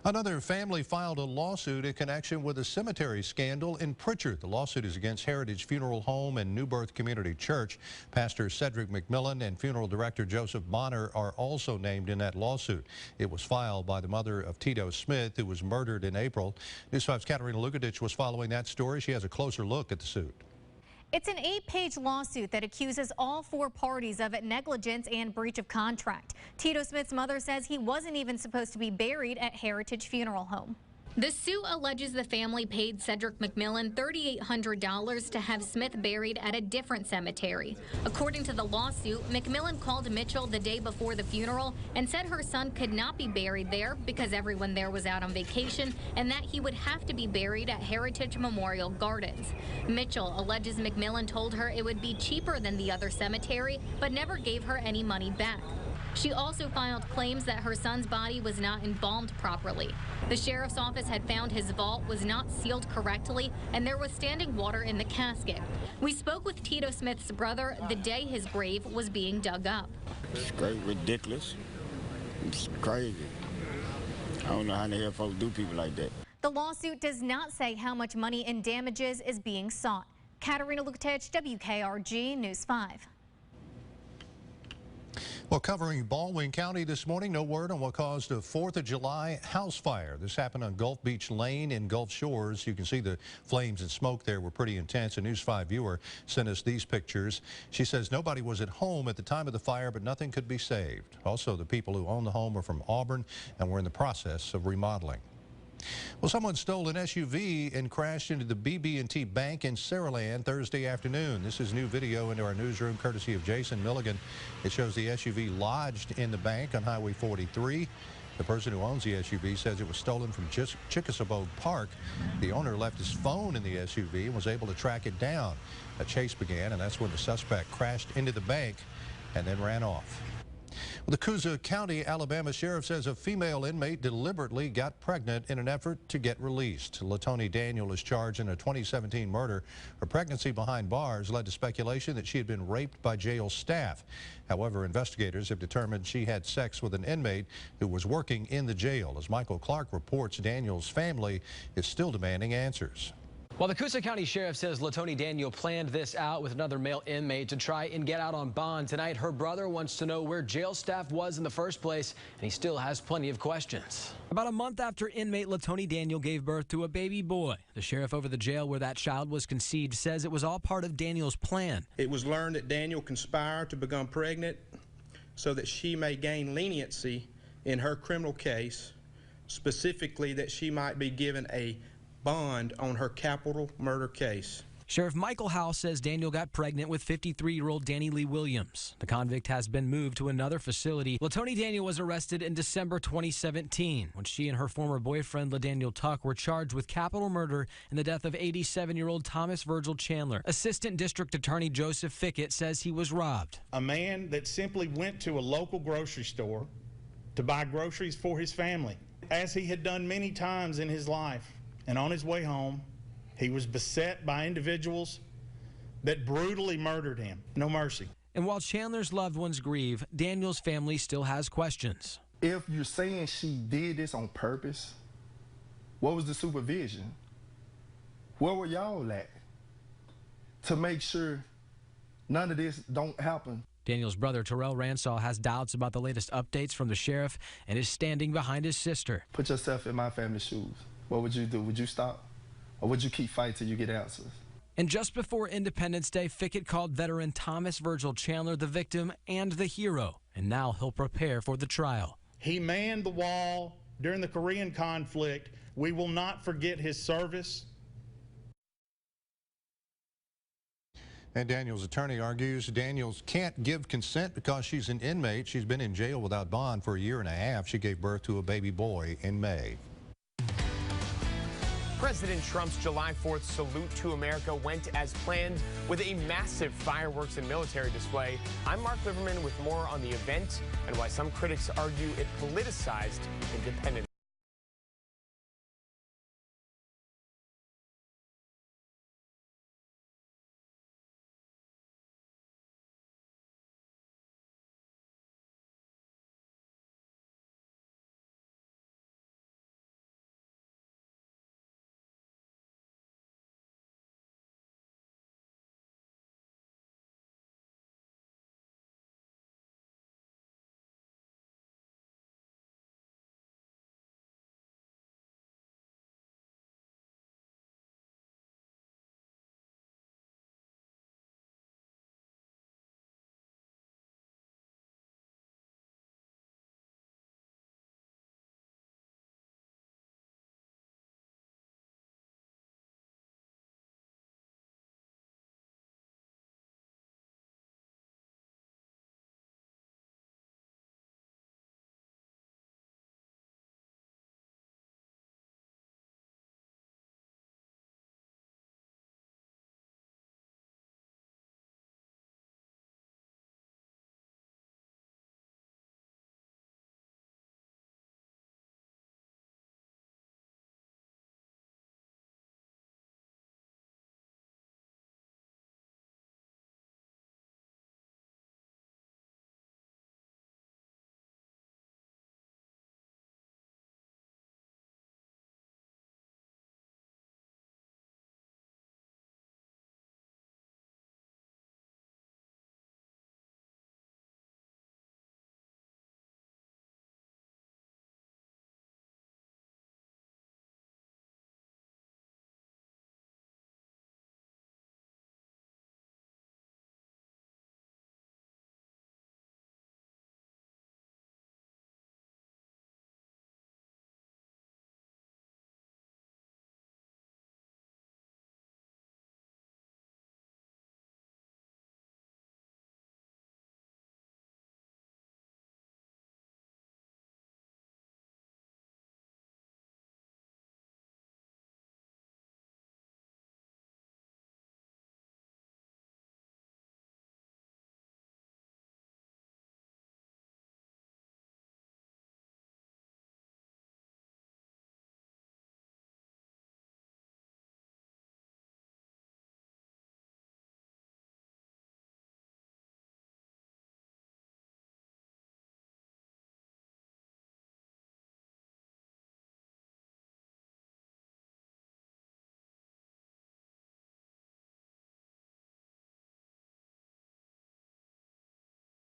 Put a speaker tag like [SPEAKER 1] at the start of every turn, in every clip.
[SPEAKER 1] Another family filed a lawsuit in connection with a cemetery scandal in Pritchard. The lawsuit is against Heritage Funeral Home and New Birth Community Church. Pastor Cedric McMillan and funeral director Joseph Bonner are also named in that lawsuit. It was filed by the mother of Tito Smith, who was murdered in April. News 5's Katerina Lukadich was following that story. She has a closer look at the suit.
[SPEAKER 2] It's an 8-page lawsuit that accuses all 4 parties of negligence and breach of contract. Tito Smith's mother says he wasn't even supposed to be buried at Heritage Funeral Home. The suit alleges the family paid Cedric McMillan $3,800 to have Smith buried at a different cemetery. According to the lawsuit, McMillan called Mitchell the day before the funeral and said her son could not be buried there because everyone there was out on vacation and that he would have to be buried at Heritage Memorial Gardens. Mitchell alleges McMillan told her it would be cheaper than the other cemetery, but never gave her any money back. She also filed claims that her son's body was not embalmed properly. The sheriff's office had found his vault was not sealed correctly and there was standing water in the casket. We spoke with Tito Smith's brother the day his grave was being dug up.
[SPEAKER 3] It's crazy, ridiculous. It's crazy. I don't know how the hell folks do people like that.
[SPEAKER 2] The lawsuit does not say how much money in damages is being sought. Katerina Lukatich, WKRG News 5.
[SPEAKER 1] Well, covering Baldwin County this morning, no word on what caused a 4th of July house fire. This happened on Gulf Beach Lane in Gulf Shores. You can see the flames and smoke there were pretty intense. A News 5 viewer sent us these pictures. She says nobody was at home at the time of the fire, but nothing could be saved. Also, the people who own the home are from Auburn and were in the process of remodeling. Well, someone stole an SUV and crashed into the BB&T Bank in Saraland Thursday afternoon. This is new video into our newsroom courtesy of Jason Milligan. It shows the SUV lodged in the bank on Highway 43. The person who owns the SUV says it was stolen from Chickasaw Park. The owner left his phone in the SUV and was able to track it down. A chase began, and that's when the suspect crashed into the bank and then ran off. Well, the Coosa County, Alabama sheriff says a female inmate deliberately got pregnant in an effort to get released. LaTony Daniel is charged in a 2017 murder. Her pregnancy behind bars led to speculation that she had been raped by jail staff. However, investigators have determined she had sex with an inmate who was working in the jail. As Michael Clark reports, Daniel's family is still demanding answers.
[SPEAKER 4] Well, the Coosa County Sheriff says LaTony Daniel planned this out with another male inmate to try and get out on bond. Tonight, her brother wants to know where jail staff was in the first place, and he still has plenty of questions. About a month after inmate LaTony Daniel gave birth to a baby boy, the sheriff over the jail where that child was conceived says it was all part of Daniel's plan.
[SPEAKER 5] It was learned that Daniel conspired to become pregnant so that she may gain leniency in her criminal case, specifically that she might be given a bond on her capital murder case.
[SPEAKER 4] Sheriff Michael Howell says Daniel got pregnant with 53-year-old Danny Lee Williams. The convict has been moved to another facility. LaTony Daniel was arrested in December 2017 when she and her former boyfriend LaDaniel Tuck were charged with capital murder in the death of 87-year-old Thomas Virgil Chandler. Assistant District Attorney Joseph Fickett says he was robbed.
[SPEAKER 6] A man that simply went to a local grocery store to buy groceries for his family, as he had done many times in his life. And on his way home, he was beset by individuals that brutally murdered him. No mercy.
[SPEAKER 4] And while Chandler's loved ones grieve, Daniel's family still has questions.
[SPEAKER 7] If you're saying she did this on purpose, what was the supervision? Where were y'all at to make sure none of this don't happen?
[SPEAKER 4] Daniel's brother, Terrell Ransaw, has doubts about the latest updates from the sheriff and is standing behind his sister.
[SPEAKER 7] Put yourself in my family's shoes. What would you do? Would you stop? Or would you keep fighting till you get answers?
[SPEAKER 4] And just before Independence Day, Fickett called veteran Thomas Virgil Chandler the victim and the hero. And now he'll prepare for the trial.
[SPEAKER 6] He manned the wall during the Korean conflict. We will not forget his service.
[SPEAKER 1] And Daniel's attorney argues Daniels can't give consent because she's an inmate. She's been in jail without bond for a year and a half. She gave birth to a baby boy in May.
[SPEAKER 8] President Trump's July 4th salute to America went as planned with a massive fireworks and military display. I'm Mark Liverman with more on the event and why some critics argue it politicized independence.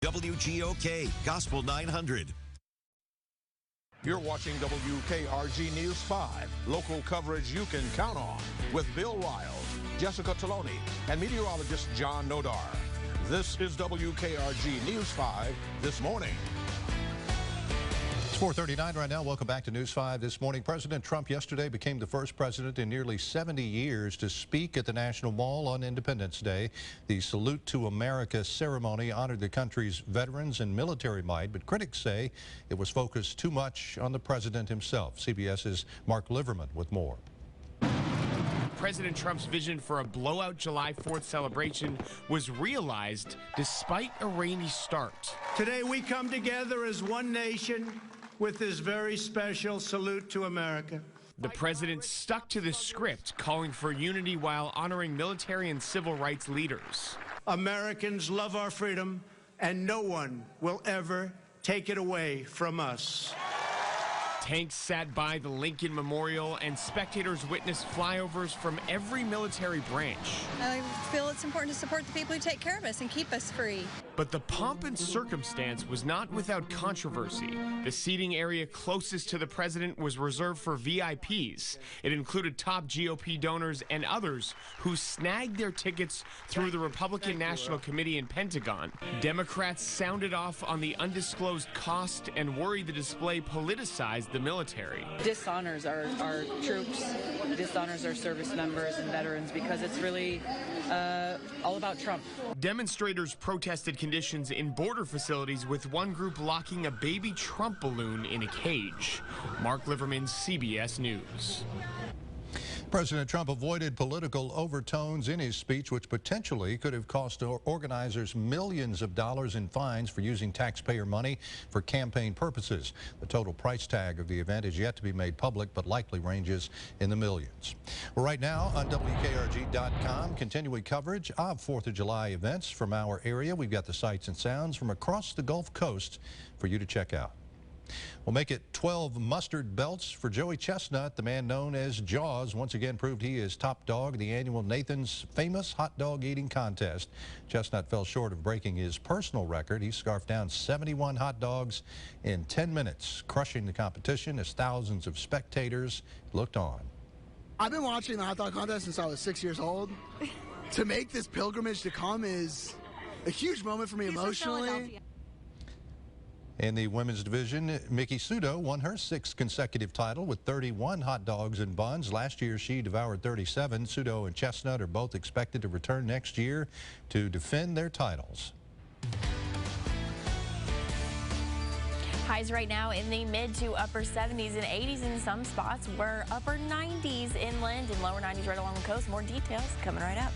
[SPEAKER 9] WGOK Gospel 900.
[SPEAKER 10] You're watching WKRG News 5, local coverage you can count on, with Bill Riles, Jessica Taloni, and meteorologist John Nodar. This is WKRG News 5 this morning.
[SPEAKER 1] It's 4:39 right now. Welcome back to News 5 this morning. President Trump yesterday became the first president in nearly 70 years to speak at the National Mall on Independence Day. The Salute to America ceremony honored the country's veterans and military might, but critics say it was focused too much on the president himself. CBS's Mark Liverman with more.
[SPEAKER 8] President Trump's vision for a blowout July 4th celebration was realized despite a rainy start.
[SPEAKER 11] Today we come together as one nation with this very special salute to America.
[SPEAKER 8] The president stuck to the script, calling for unity while honoring military and civil rights leaders.
[SPEAKER 11] Americans love our freedom, and no one will ever take it away from us.
[SPEAKER 8] Tanks sat by the Lincoln Memorial, and spectators witnessed flyovers from every military branch.
[SPEAKER 12] I feel it's important to support the people who take care of us and keep us free.
[SPEAKER 8] But the pomp and circumstance was not without controversy. The seating area closest to the president was reserved for VIPs. It included top GOP donors and others who snagged their tickets through the Republican National Committee and Pentagon. Democrats sounded off on the undisclosed cost and worried the display politicized the military.
[SPEAKER 13] Dishonors our troops, dishonors our service members and veterans, because it's really all about Trump.
[SPEAKER 8] Demonstrators protested conditions in border facilities, with one group locking a baby Trump balloon in a cage. Mark Liverman, CBS News.
[SPEAKER 1] President Trump avoided political overtones in his speech, which potentially could have cost organizers millions of dollars in fines for using taxpayer money for campaign purposes. The total price tag of the event is yet to be made public, but likely ranges in the millions. Well, right now on WKRG.com, continuing coverage of 4th of July events from our area. We've got the sights and sounds from across the Gulf Coast for you to check out. We'll make it 12 mustard belts for Joey Chestnut. The man known as Jaws once again proved he is top dog in the annual Nathan's Famous Hot Dog Eating Contest. Chestnut fell short of breaking his personal record. He scarfed down 71 hot dogs in 10 minutes, crushing the competition as thousands of spectators looked on.
[SPEAKER 14] I've been watching the hot dog contest since I was 6 years old. To make this pilgrimage to come is a huge moment for me emotionally.
[SPEAKER 1] In the women's division, Mickey Sudo won her 6th consecutive title with 31 hot dogs and buns. Last year, she devoured 37. Sudo and Chestnut are both expected to return next year to defend their titles.
[SPEAKER 15] Highs right now in the mid to upper 70s and 80s in some spots. We're upper 90s inland and lower 90s right along the coast. More details coming right up.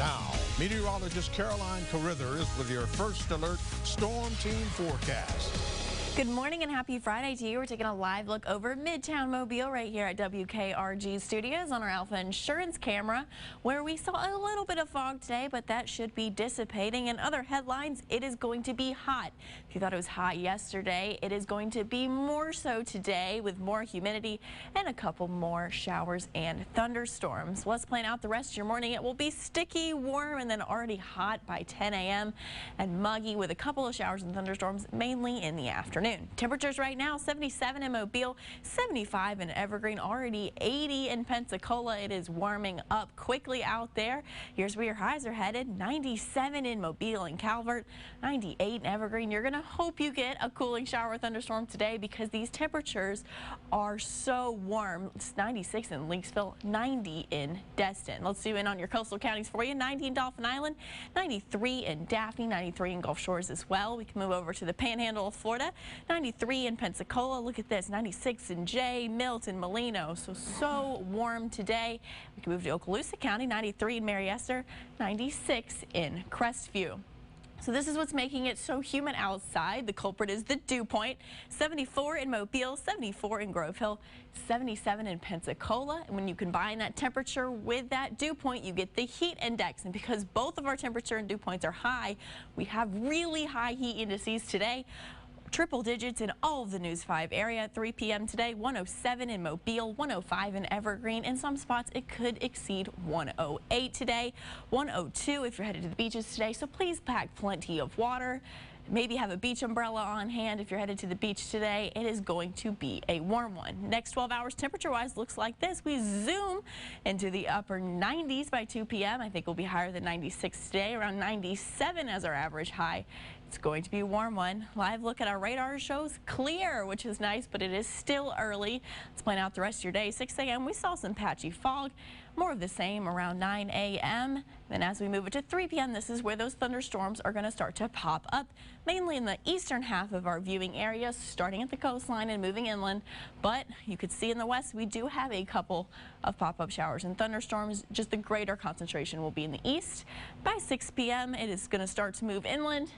[SPEAKER 10] Now, meteorologist Caroline Carrither is with your first alert storm team forecast.
[SPEAKER 15] Good morning and happy Friday to you. We're taking a live look over Midtown Mobile right here at WKRG Studios on our Alpha Insurance camera, where we saw a little bit of fog today, but that should be dissipating. In other headlines, it is going to be hot. If you thought it was hot yesterday, it is going to be more so today with more humidity and a couple more showers and thunderstorms. Let's plan out the rest of your morning. It will be sticky, warm, and then already hot by 10 a.m. and muggy with a couple of showers and thunderstorms mainly in the afternoon. Temperatures right now, 77 in Mobile, 75 in Evergreen, already 80 in Pensacola. It is warming up quickly out there. Here's where your highs are headed. 97 in Mobile and Calvert, 98 in Evergreen. You're going to hope you get a cooling shower or thunderstorm today because these temperatures are so warm. It's 96 in Leakesville, 90 in Destin. Let's zoom in on your coastal counties for you. 90 in Dauphin Island, 93 in Daphne, 93 in Gulf Shores as well. We can move over to the Panhandle of Florida. 93 in Pensacola. Look at this, 96 in Jay, Milton, Molino. So warm today. We can move to Okaloosa County, 93 in Mariester, 96 in Crestview. So this is what's making it so humid outside. The culprit is the dew point. 74 in Mobile, 74 in Grove Hill, 77 in Pensacola. And when you combine that temperature with that dew point, you get the heat index. And because both of our temperature and dew points are high, we have really high heat indices today. Triple digits in all of the News 5 area at 3 p.m. today. 107 in Mobile, 105 in Evergreen. In some spots, it could exceed 108 today. 102 if you're headed to the beaches today. So please pack plenty of water. Maybe have a beach umbrella on hand if you're headed to the beach today. It is going to be a warm one. Next 12 hours temperature-wise looks like this. We zoom into the upper 90s by 2 p.m. I think we'll be higher than 96 today, around 97 as our average high. It's going to be a warm one. Live look at our radar shows clear, which is nice, but it is still early. Let's plan out the rest of your day. 6 a.m. we saw some patchy fog. More of the same around 9 a.m. Then as we move it to 3 p.m., this is where those thunderstorms are going to start to pop up, mainly in the eastern half of our viewing area, starting at the coastline and moving inland. But you could see in the west, we do have a couple of pop-up showers and thunderstorms. Just the greater concentration will be in the east. By 6 p.m., it is going to start to move inland,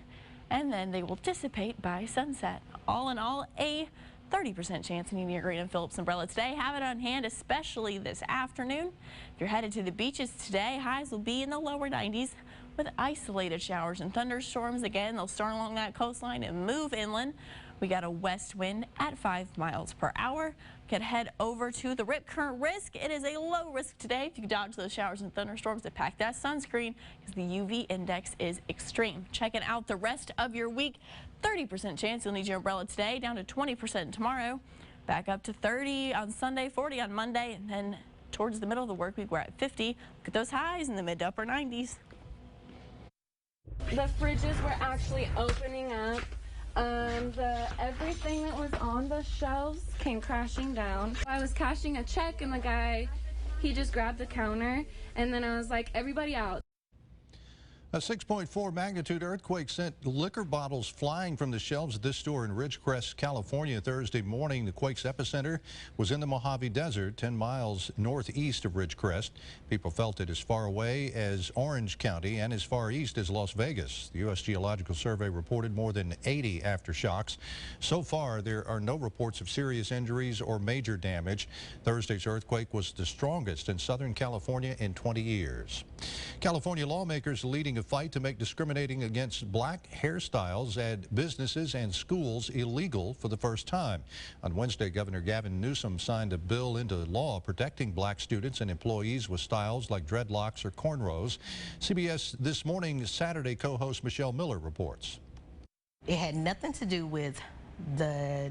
[SPEAKER 15] and then they will dissipate by sunset. All in all, a 30% chance of needing your Green & Phillips umbrella today. Have it on hand, especially this afternoon. If you're headed to the beaches today, highs will be in the lower 90s with isolated showers and thunderstorms. Again, they'll start along that coastline and move inland. We got a west wind at 5 miles per hour. Could head over to the rip current risk. It is a low risk today. If you dodge those showers and thunderstorms, to pack that sunscreen because the UV index is extreme. Checking out the rest of your week. 30% chance you'll need your umbrella today, down to 20% tomorrow. Back up to 30 on Sunday, 40 on Monday, and then towards the middle of the work week, we're at 50. Look at those highs in the mid to upper 90s.
[SPEAKER 9] The fridges were actually opening up. Everything that was on the shelves came crashing down. I was cashing a check and the guy, he just grabbed the counter, and then I was like, everybody out.
[SPEAKER 1] A 6.4 magnitude earthquake sent liquor bottles flying from the shelves at this store in Ridgecrest, California Thursday morning. The quake's epicenter was in the Mojave Desert, 10 miles northeast of Ridgecrest. People felt it as far away as Orange County and as far east as Las Vegas. The U.S. Geological Survey reported more than 80 aftershocks. So far, there are no reports of serious injuries or major damage. Thursday's earthquake was the strongest in Southern California in 20 years. California lawmakers are leading a fight to make discriminating against black hairstyles at businesses and schools illegal for the first time. On Wednesday, Governor Gavin Newsom signed a bill into law protecting black students and employees with styles like dreadlocks or cornrows. CBS This Morning Saturday co-host Michelle Miller reports.
[SPEAKER 16] It had nothing to do with the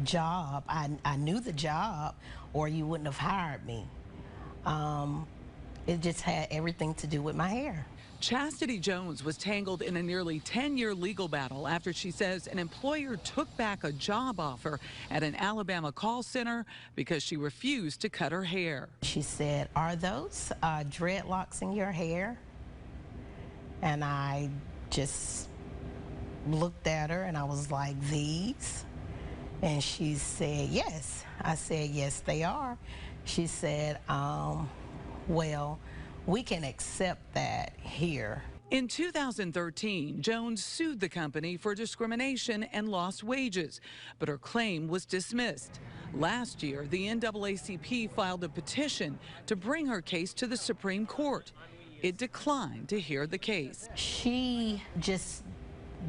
[SPEAKER 16] job. I knew the job, or you wouldn't have hired me. It just had everything to do with my hair.
[SPEAKER 17] Chastity Jones was tangled in a nearly 10-year legal battle after she says an employer took back a job offer at an Alabama call center because she refused to cut her hair.
[SPEAKER 16] She said, "Are those dreadlocks in your hair?" And I just looked at her and I was like, "These?" And she said, "Yes." I said, "Yes, they are." She said, "Well, we can accept that here.
[SPEAKER 17] In 2013, Jones sued the company for discrimination and lost wages, but her claim was dismissed. Last year, the NAACP filed a petition to bring her case to the Supreme Court. It declined to hear the case.
[SPEAKER 16] She just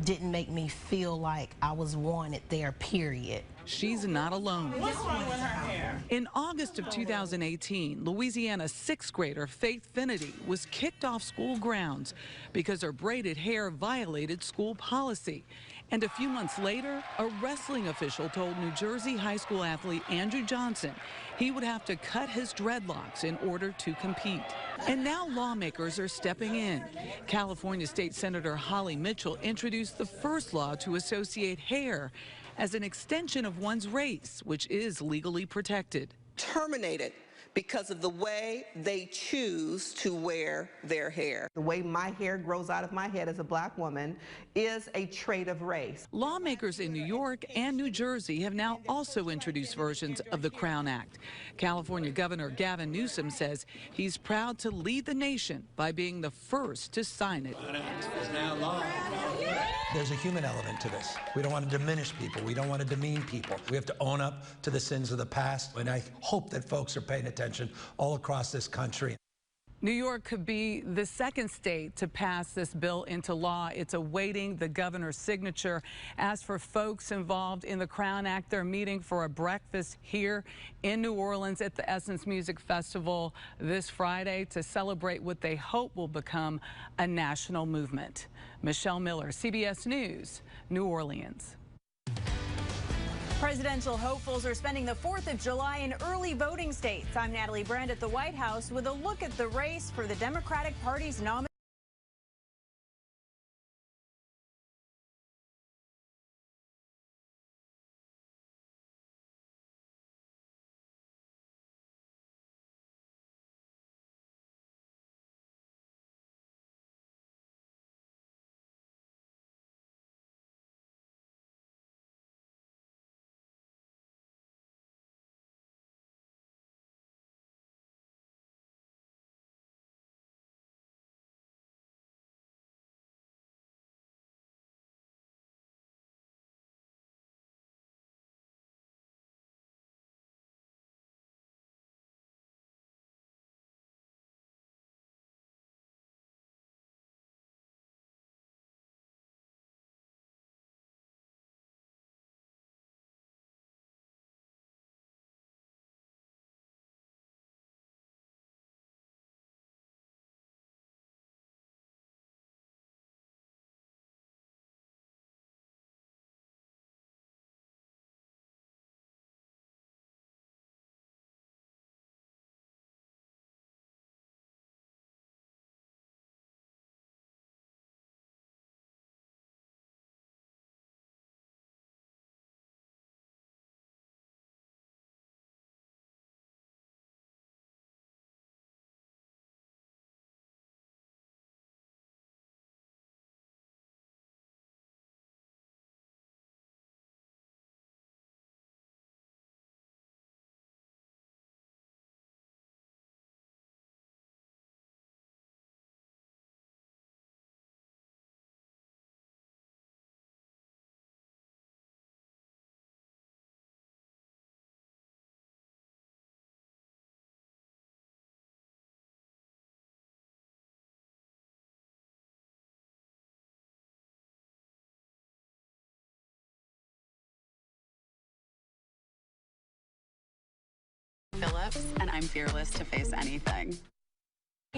[SPEAKER 16] didn't make me feel like I was wanted there, period.
[SPEAKER 17] She's not alone.
[SPEAKER 18] What's wrong with her hair?
[SPEAKER 17] In August of 2018, Louisiana 6th grader Faith Finity was kicked off school grounds because her braided hair violated school policy. And a few months later, a wrestling official told New Jersey high school athlete Andrew Johnson he would have to cut his dreadlocks in order to compete. And now lawmakers are stepping in. California State Senator Holly Mitchell introduced the first law to associate hair as an extension of one's race, which is legally protected.
[SPEAKER 19] Terminated because of the way they choose to wear their hair.
[SPEAKER 20] The way my hair grows out of my head as a black woman is a trait of race.
[SPEAKER 17] Lawmakers in New York and New Jersey have now also introduced versions of the Crown Act. California Governor Gavin Newsom says he's proud to lead the nation by being the first to sign it.
[SPEAKER 21] There's a human element to this. We don't want to diminish people. We don't want to demean people. We have to own up to the sins of the past, and I hope that folks are paying attention all across this country.
[SPEAKER 17] New York could be the second state to pass this bill into law. It's awaiting the governor's signature. As for folks involved in the Crown Act, they're meeting for a breakfast here in New Orleans at the Essence Music Festival this Friday to celebrate what they hope will become a national movement. Michelle Miller, CBS News, New Orleans.
[SPEAKER 22] Presidential hopefuls are spending the 4th of July in early voting states. I'm Natalie Brand at the White House with a look at the race for the Democratic Party's nominee.
[SPEAKER 23] Phillips, and I'm fearless to face anything.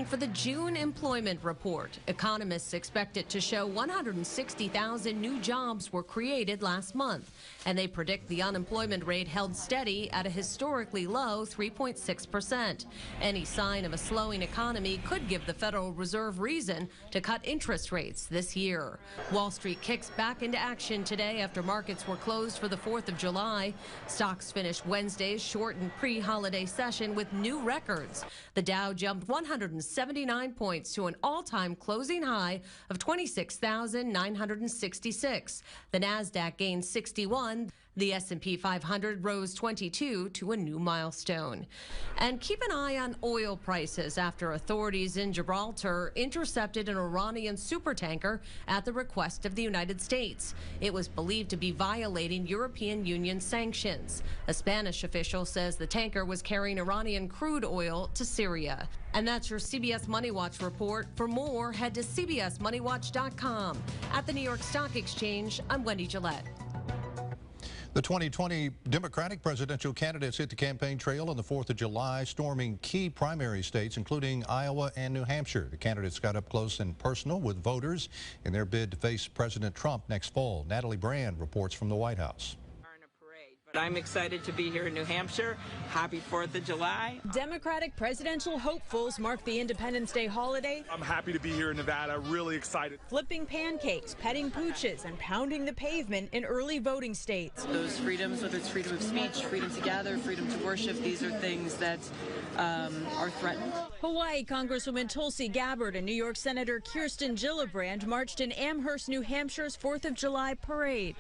[SPEAKER 24] For the June employment report, economists expect it to show 160,000 new jobs were created last month, and they predict the unemployment rate held steady at a historically low 3.6%. Any sign of a slowing economy could give the Federal Reserve reason to cut interest rates this year. Wall Street kicks back into action today after markets were closed for the 4th of July. Stocks finished Wednesday's shortened pre-holiday session with new records. The Dow jumped 179 points to an all-time closing high of 26,966. The Nasdaq gained 61. The S&P 500 rose 22 to a new milestone. And keep an eye on oil prices after authorities in Gibraltar intercepted an Iranian supertanker at the request of the United States. It was believed to be violating European Union sanctions. A Spanish official says the tanker was carrying Iranian crude oil to Syria. And that's your CBS Money Watch report. For more, head to cbsmoneywatch.com. At the New York Stock Exchange, I'm Wendy Gillette.
[SPEAKER 1] The 2020 Democratic presidential candidates hit the campaign trail on the 4th of July, storming key primary states, including Iowa and New Hampshire. The candidates got up close and personal with voters in their bid to face President Trump next fall. Natalie Brand reports from the White House.
[SPEAKER 2] But I'm excited to be here in New Hampshire. Happy 4th of July.
[SPEAKER 22] Democratic presidential hopefuls mark the Independence Day holiday.
[SPEAKER 3] I'm happy to be here in Nevada, really excited.
[SPEAKER 22] Flipping pancakes, petting pooches, and pounding the pavement in early voting states.
[SPEAKER 13] Those freedoms, whether it's freedom of speech, freedom to gather, freedom to worship, these are things that are threatened.
[SPEAKER 22] Hawaii Congresswoman Tulsi Gabbard and New York Senator Kirsten Gillibrand marched in Amherst, New Hampshire's 4th of July parade.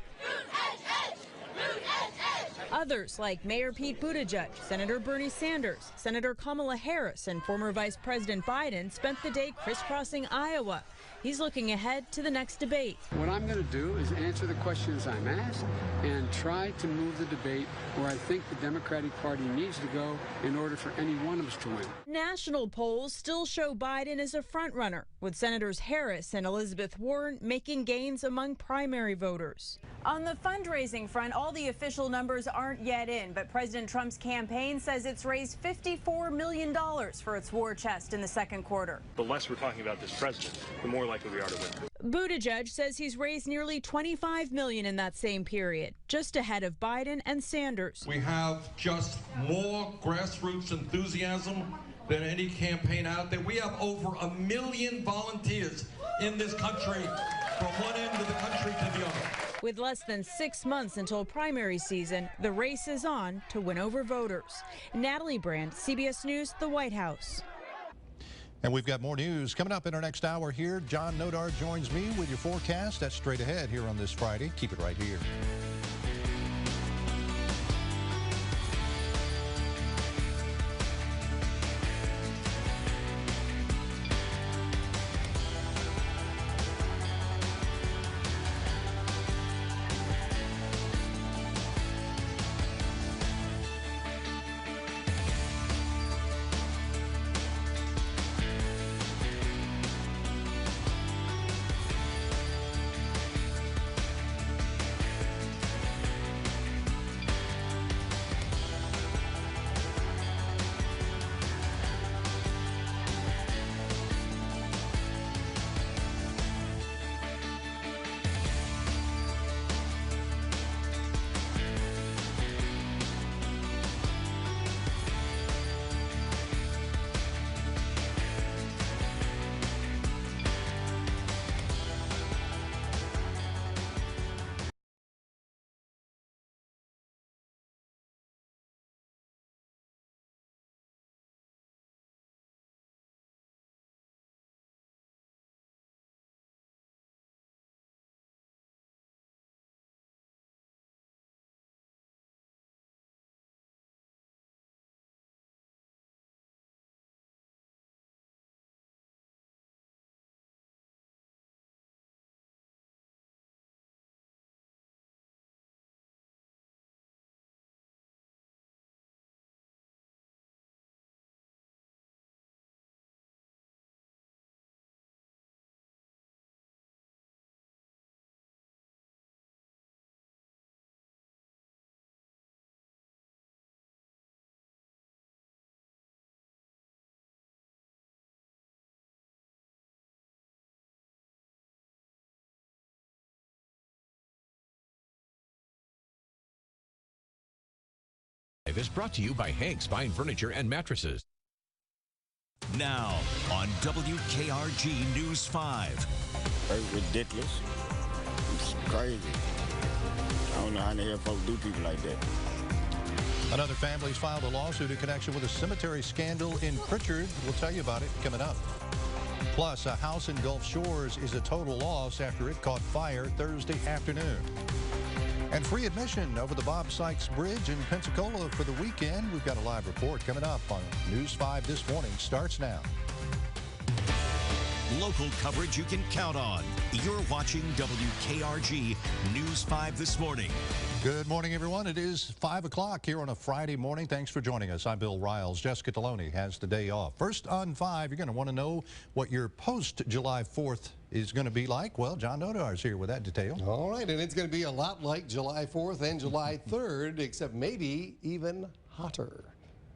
[SPEAKER 22] Others, like Mayor Pete Buttigieg, Senator Bernie Sanders, Senator Kamala Harris, and former Vice President Biden spent the day crisscrossing Iowa. He's looking ahead to the next debate.
[SPEAKER 5] What I'm going to do is answer the questions I'm asked and try to move the debate where I think the Democratic Party needs to go in order for any one of us to win.
[SPEAKER 22] National polls still show Biden as a frontrunner, with Senators Harris and Elizabeth Warren making gains among primary voters. On the fundraising front, all the official numbers aren't yet in, but President Trump's campaign says it's raised $54 million for its war chest in the second quarter.
[SPEAKER 18] The less we're talking about this president, the more likely we are to win.
[SPEAKER 22] Buttigieg says he's raised nearly $25 million in that same period, just ahead of Biden and Sanders.
[SPEAKER 25] We have just more grassroots enthusiasm than any campaign out there. We have over 1 million volunteers in this country from one end of the country to the other.
[SPEAKER 22] With less than 6 months until primary season, the race is on to win over voters. Natalie Brand, CBS News, the White House.
[SPEAKER 1] And we've got more news coming up in our next hour here. John Nodar joins me with your forecast. That's straight ahead here on this Friday. Keep it right here.
[SPEAKER 26] Is brought to you by Hank's Fine Furniture and Mattresses.
[SPEAKER 27] Now on WKRG News 5.
[SPEAKER 28] It's ridiculous. It's crazy. I don't know how the hell folks do people like that.
[SPEAKER 1] Another family's filed a lawsuit in connection with a cemetery scandal in Pritchard. We'll tell you about it coming up. Plus, a house in Gulf Shores is a total loss after it caught fire Thursday afternoon. And free admission over the Bob Sykes Bridge in Pensacola for the weekend. We've got a live report coming up on News 5 this morning. Starts now.
[SPEAKER 27] Local coverage you can count on. You're watching WKRG News 5 this morning.
[SPEAKER 1] Good morning, everyone. It is 5 o'clock here on a Friday morning. Thanks for joining us. I'm Bill Riles. Jessica Deloney has the day off. First on 5, you're going to want to know what your post-July 4th is going to be like. Well, John Dodar is here with that detail.
[SPEAKER 4] All right, and it's going to be a lot like July 4th and July 3rd, except maybe even hotter.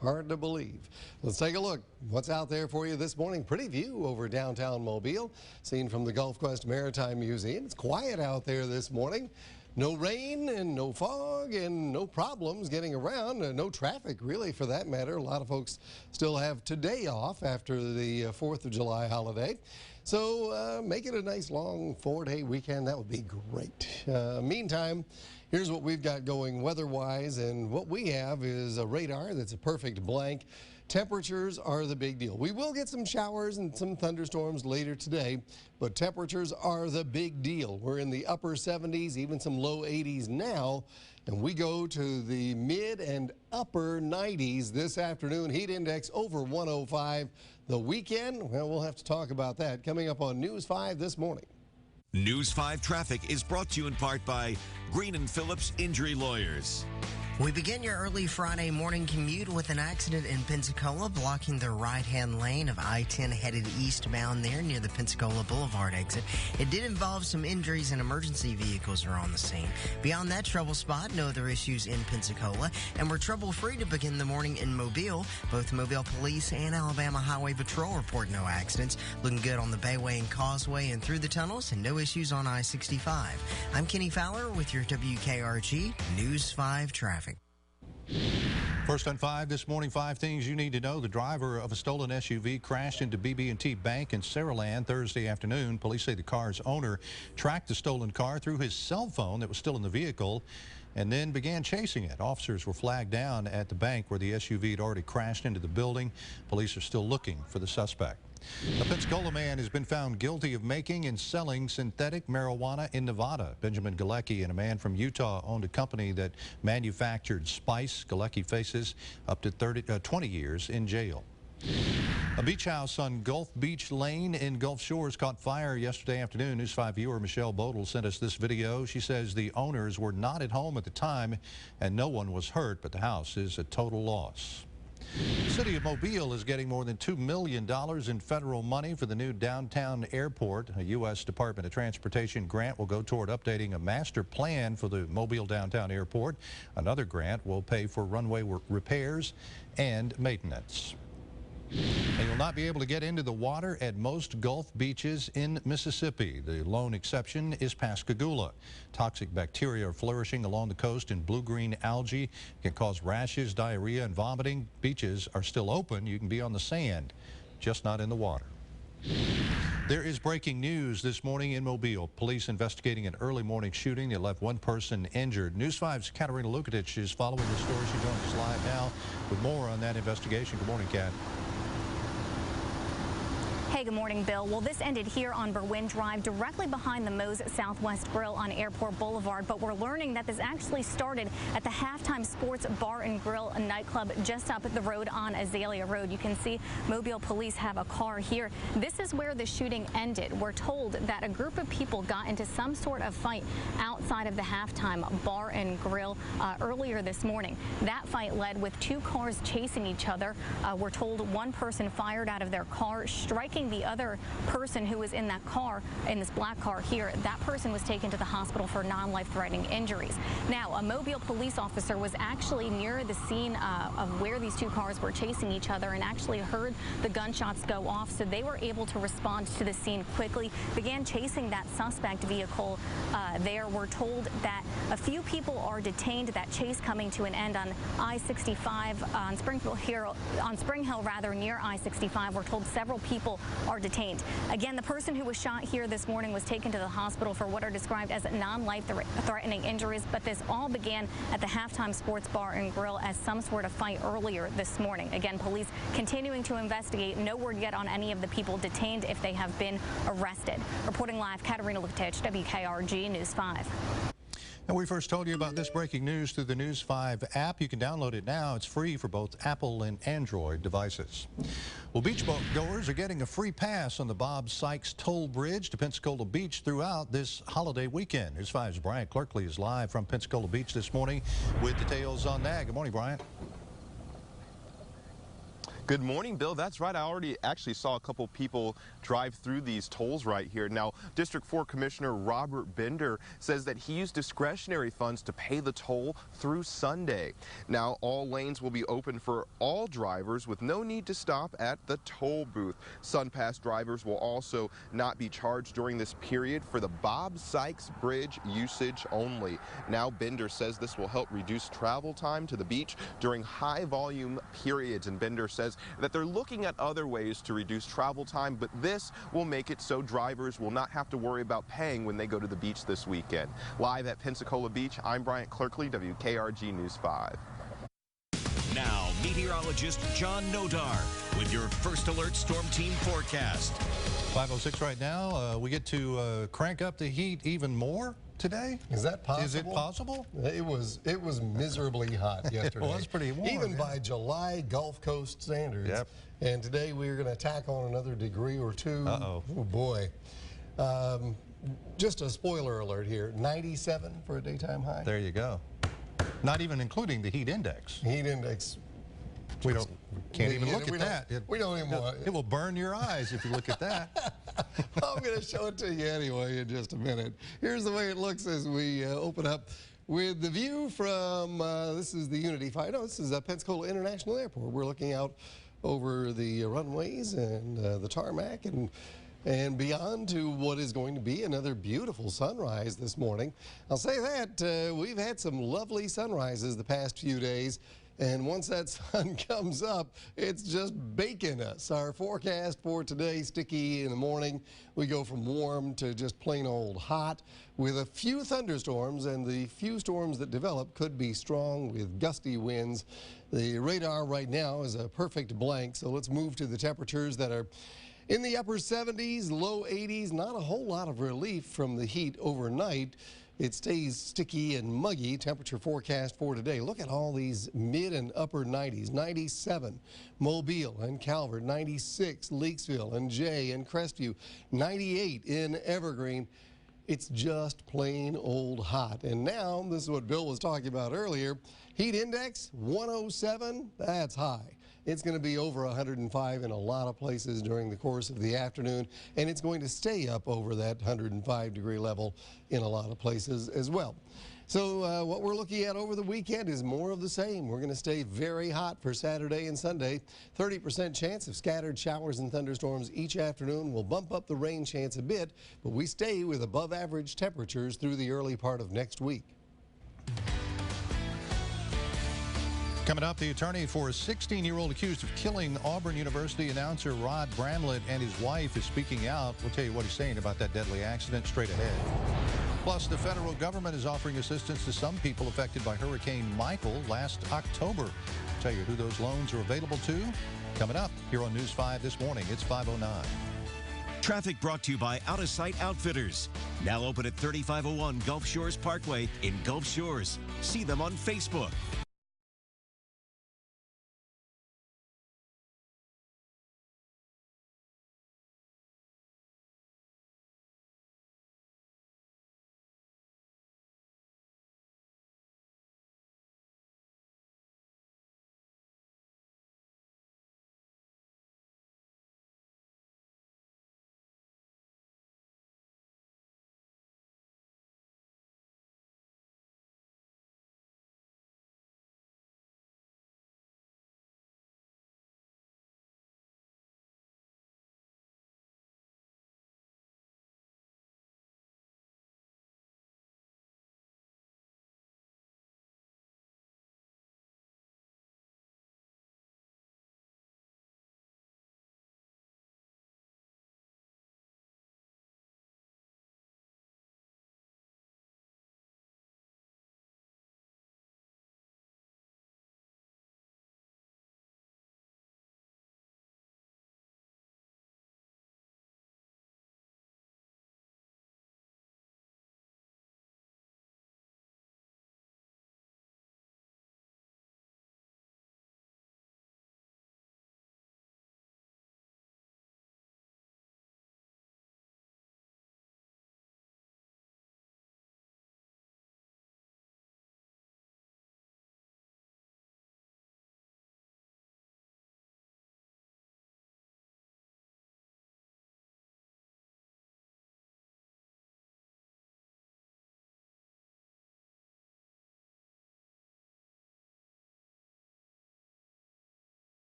[SPEAKER 4] Hard to believe. Let's take a look. What's out there for you this morning? Pretty view over downtown Mobile, seen from the Gulf Quest Maritime Museum. It's quiet out there this morning. No rain and no fog and no problems getting around. No traffic, really, for that matter. A lot of folks still have today off after the 4th of July holiday. So make it a nice long 4-day weekend. That would be great. Meantime, here's what we've got going weather-wise, and what we have is a radar that's a perfect blank. Temperatures are the big deal. We will get some showers and some thunderstorms later today, but temperatures are the big deal. We're in the upper 70s, even some low 80s now, and we go to the mid and upper 90s this afternoon. Heat index over 105. The weekend, well, we'll have to talk about that coming up on News 5 this morning.
[SPEAKER 27] News 5 traffic is brought to you in part by Green & Phillips Injury Lawyers.
[SPEAKER 6] We begin your early Friday morning commute with an accident in Pensacola blocking the right-hand lane of I-10 headed eastbound there near the Pensacola Boulevard exit. It did involve some injuries and emergency vehicles are on the scene. Beyond that trouble spot, no other issues in Pensacola, and we're trouble-free to begin the morning in Mobile. Both Mobile Police and Alabama Highway Patrol report no accidents. Looking good on the Bayway and Causeway and through the tunnels, and no issues on I-65. I'm Kenny Fowler with your WKRG News 5 traffic.
[SPEAKER 1] First on 5 this morning, 5 things you need to know. The driver of a stolen SUV crashed into BB&T Bank in Saraland Thursday afternoon. Police say the car's owner tracked the stolen car through his cell phone that was still in the vehicle and then began chasing it. Officers were flagged down at the bank where the SUV had already crashed into the building. Police are still looking for the suspect. A Pensacola man has been found guilty of making and selling synthetic marijuana in Nevada. Benjamin Galecki and a man from Utah owned a company that manufactured spice. Galecki faces up to 20 years in jail. A beach house on Gulf Beach Lane in Gulf Shores caught fire yesterday afternoon. News 5 viewer Michelle Bodel sent us this video. She says the owners were not at home at the time and no one was hurt, but the house is a total loss. The city of Mobile is getting more than $2 million in federal money for the new downtown airport. A U.S. Department of Transportation grant will go toward updating a master plan for the Mobile downtown airport. Another grant will pay for runway repairs and maintenance. And you'll not be able to get into the water at most Gulf beaches in Mississippi. The lone exception is Pascagoula. Toxic bacteria are flourishing along the coast, and blue-green algae can cause rashes, diarrhea, and vomiting. Beaches are still open. You can be on the sand, just not in the water. There is breaking news this morning in Mobile. Police investigating an early morning shooting that left one person injured. News 5's Katerina Lukatich is following the story. She joins us live now with more on that investigation. Good morning, Kat.
[SPEAKER 7] Hey, good morning, Bill. Well, this ended here on Berwyn Drive, directly behind the Moe's Southwest Grill on Airport Boulevard. But we're learning that this actually started at the Halftime Sports Bar and Grill, a nightclub just up the road on Azalea Road. You can see Mobile police have a car here. This is where the shooting ended. We're told that a group of people got into some sort of fight outside of the Halftime Bar and Grill earlier this morning. That fight led with 2 cars chasing each other. We're told one person fired out of their car, striking the other person who was in that car, in this black car here. That person was taken to the hospital for non-life-threatening injuries. Now, a Mobile police officer was actually near the scene of where these 2 cars were chasing each other and actually heard the gunshots go off, so they were able to respond to the scene quickly, began chasing that suspect vehicle there. We're told that a few people are detained. That chase coming to an end on I-65 on Spring Hill, near I-65. We're told several people are detained. Again, the person who was shot here this morning was taken to the hospital for what are described as non-life-threatening injuries, but this all began at the Halftime Sports Bar and Grill as some sort of fight earlier this morning. Again, police continuing to investigate. No word yet on any of the people detained, if they have been arrested. Reporting live, Katerina Lukatich, WKRG News 5.
[SPEAKER 1] And we first told you about this breaking news through the News 5 app. You can download it now. It's free for both Apple and Android devices. Well, beach boat goers are getting a free pass on the Bob Sykes Toll Bridge to Pensacola Beach throughout this holiday weekend. News 5's Bryant Clerkley is live from Pensacola Beach this morning with details on that. Good morning, Bryant.
[SPEAKER 8] Good morning, Bill. That's right. I already actually saw a couple people drive through these tolls right here. Now, District 4 Commissioner Robert Bender says that he used discretionary funds to pay the toll through Sunday. Now, all lanes will be open for all drivers with no need to stop at the toll booth. SunPass drivers will also not be charged during this period for the Bob Sykes Bridge usage only. Now, Bender says this will help reduce travel time to the beach during high volume periods, and Bender says that they're looking at other ways to reduce travel time, but this will make it so drivers will not have to worry about paying when they go to the beach this weekend. Live at Pensacola Beach, I'm Bryant Clerkley, WKRG News 5.
[SPEAKER 27] Now, meteorologist John Nodar with your First Alert Storm Team forecast.
[SPEAKER 1] 5:06 right now. We get to crank up the heat even more today.
[SPEAKER 4] Is that possible?
[SPEAKER 1] Is it possible?
[SPEAKER 4] It was miserably hot yesterday.
[SPEAKER 1] It was pretty warm.
[SPEAKER 4] Even by July Gulf Coast standards. Yep. And today we're going to tack on another degree or two.
[SPEAKER 1] Uh-oh.
[SPEAKER 4] Oh, boy. Just a spoiler alert here. 97 for a daytime high.
[SPEAKER 1] There you go. Not even including the heat index.
[SPEAKER 4] Heat index.
[SPEAKER 1] We can't even look at that.
[SPEAKER 4] We don't even want
[SPEAKER 1] it. It will burn your eyes if you look at that.
[SPEAKER 4] I'm going to show it to you anyway in just a minute. Here's the way it looks as we open up with the view from, this is the Unity 5. No, this is Pensacola International Airport. We're looking out over the runways and the tarmac and beyond to what is going to be another beautiful sunrise this morning. I'll say that we've had some lovely sunrises the past few days. And once that sun comes up, it's just baking us. Our forecast for today, sticky in the morning. We go from warm to just plain old hot with a few thunderstorms, and the few storms that develop could be strong with gusty winds. The radar right now is a perfect blank, so let's move to the temperatures that are in the upper 70s, low 80s. Not a whole lot of relief from the heat overnight. It stays sticky and muggy. Temperature forecast for today. Look at all these mid and upper 90s. 97, Mobile and Calvert. 96, Leakesville and Jay and Crestview. 98 in Evergreen. It's just plain old hot. And now, this is what Bill was talking about earlier. Heat index, 107. That's high. It's going to be over 105 in a lot of places during the course of the afternoon, and it's going to stay up over that 105-degree level in a lot of places as well. So what we're looking at over the weekend is more of the same. We're going to stay very hot for Saturday and Sunday. 30% chance of scattered showers and thunderstorms each afternoon. Will bump up the rain chance a bit, but we stay with above average temperatures through the early part of next week.
[SPEAKER 1] Coming up, the attorney for a 16-year-old accused of killing Auburn University announcer Rod Bramlett and his wife is speaking out. We'll tell you what he's saying about that deadly accident straight ahead. Plus, the federal government is offering assistance to some people affected by Hurricane Michael last October. I'll tell you who those loans are available to. Coming up here on News 5 this morning. It's 5:09.
[SPEAKER 27] Traffic brought to you by Out of Sight Outfitters. Now open at 3501 Gulf Shores Parkway in Gulf Shores. See them on Facebook.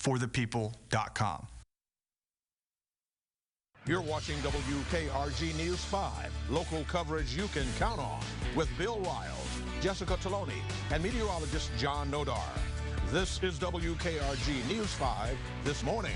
[SPEAKER 3] forthepeople.com.
[SPEAKER 9] You're watching WKRG News 5, local coverage you can count on, with Bill Riles, Jessica Taloni, and meteorologist John Nodar. This is WKRG News 5 this morning.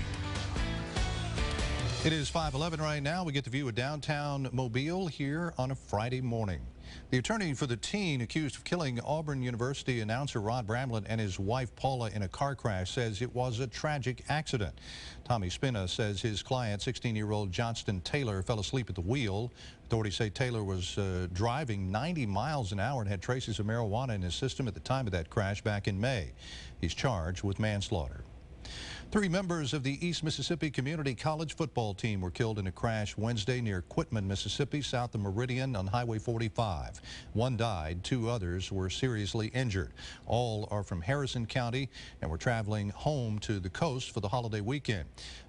[SPEAKER 1] It is 5:11 right now. We get the view of downtown Mobile here on a Friday morning. The attorney for the teen accused of killing Auburn University announcer Rod Bramlett and his wife Paula in a car crash says it was a tragic accident. Tommy Spina says his client, 16-year-old Johnston Taylor, fell asleep at the wheel. Authorities say Taylor was driving 90 miles an hour and had traces of marijuana in his system at the time of that crash back in May. He's charged with manslaughter. 3 members of the East Mississippi Community College football team were killed in a crash Wednesday near Quitman, Mississippi, south of Meridian on Highway 45. 1 died, 2 others were seriously injured. All are from Harrison County and were traveling home to the coast for the holiday weekend.